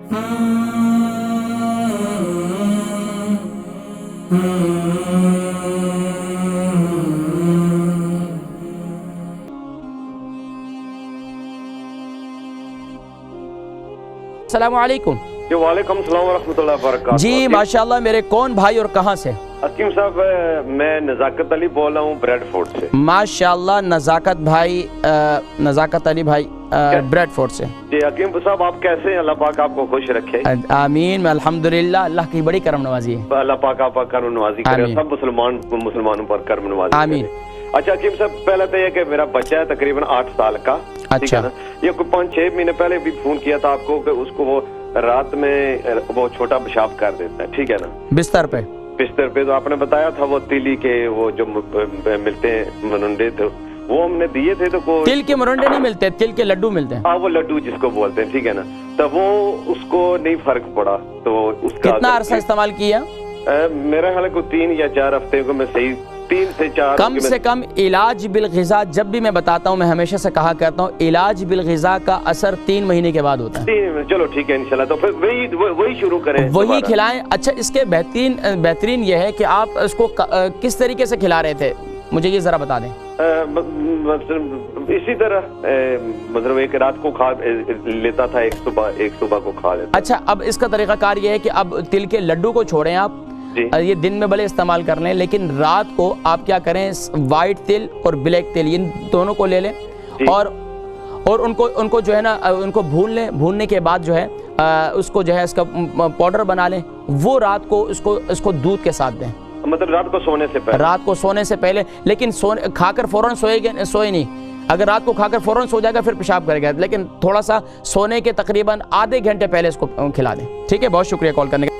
السلام علیکم. جی وعلیکم السلام ورحمۃ اللہ وبرکاتہ. جی ماشاءاللہ. میرے کون بھائی اور کہاں سے؟ حکیم صاحب میں نزاکت علی بول رہا ہوں بریڈ فورٹ سے. ماشاءاللہ نزاکت بھائی، نزاکت علی بھائی بریڈ فورٹ سے. جی حکیم صاحب آپ کیسے ہیں؟ اللہ پاک آپ کو خوش رکھے. آمین. الحمدللہ اللہ کی بڑی کرم نوازی ہے. اللہ پاک آپ پر کرم نوازی کرے، سب مسلمانوں پر کرم نوازی کرے. آمین. اچھا حکیم صاحب پہلے تو یہ کہ میرا بچہ ہے تقریباً 8 سال کا. اچھا. یہ کوئی 5-6 مہینے پہلے بھی فون کیا تھا آپ کو کہ اس کو وہ رات میں وہ چھوٹا پیشاب کر دیتا ہے، ٹھیک ہے نا، بستر پہ. بستر پہ. تو آپ نے بتایا تھا وہ تیلی کے وہ جو ملتے ہیں مرنڈے تھے وہ ہم نے دیے تھے. تو تل کے مرنڈے نہیں ملتے، تل کے لڈو ملتے ہیں. ہاں وہ لڈو جس کو بولتے ہیں، ٹھیک ہے نا. تو وہ اس کو نہیں فرق پڑا. تو اس کا کتنا عرصہ استعمال کیا؟ میرا خیال ہے کوئی 3 یا 4 ہفتے کو میں صحیح 3 سے 4 کم سے کم علاج بالغذا. جب بھی میں بتاتا ہوں میں ہمیشہ سے کہا کرتا ہوں علاج بالغذا کا اثر 3 مہینے کے بعد ہوتا ہے. چلو ٹھیک ہے انشاءاللہ. تو پھر وہی شروع کریں، وہی کھلائیں. اچھا اس کے بہترین یہ ہے کہ آپ اس کو کس طریقے سے کھلا رہے تھے مجھے یہ ذرا بتا دیں. اسی طرح مطلب ایک رات کو کھا لیتا تھا، ایک صبح کو کھا لیتا. اچھا اب اس کا طریقہ کار یہ ہے کہ اب تل کے لڈو کو چھوڑیں آپ. یہ دن میں بھلے استعمال کر لیں لیکن رات کو آپ کیا کریں وائٹ تل اور بلیک تل ان دونوں کو لے لیں اور ان کو جو ہے نا ان کو بھون لیں. بھوننے کے بعد جو ہے اس کو جو ہے اس کا پاؤڈر بنا لیں. وہ رات کو اس کو دودھ کے ساتھ دیں. مطلب رات کو سونے سے پہلے. لیکن کھا کر فوراً سوئے نہیں. اگر رات کو کھا کر فوراً سو جائے گا پھر پیشاب کرے گا. لیکن تھوڑا سا سونے کے تقریباً آدھے گھنٹے پہلے اس کو کھلا دیں. ٹھیک ہے. بہت شکریہ کال کرنے کا.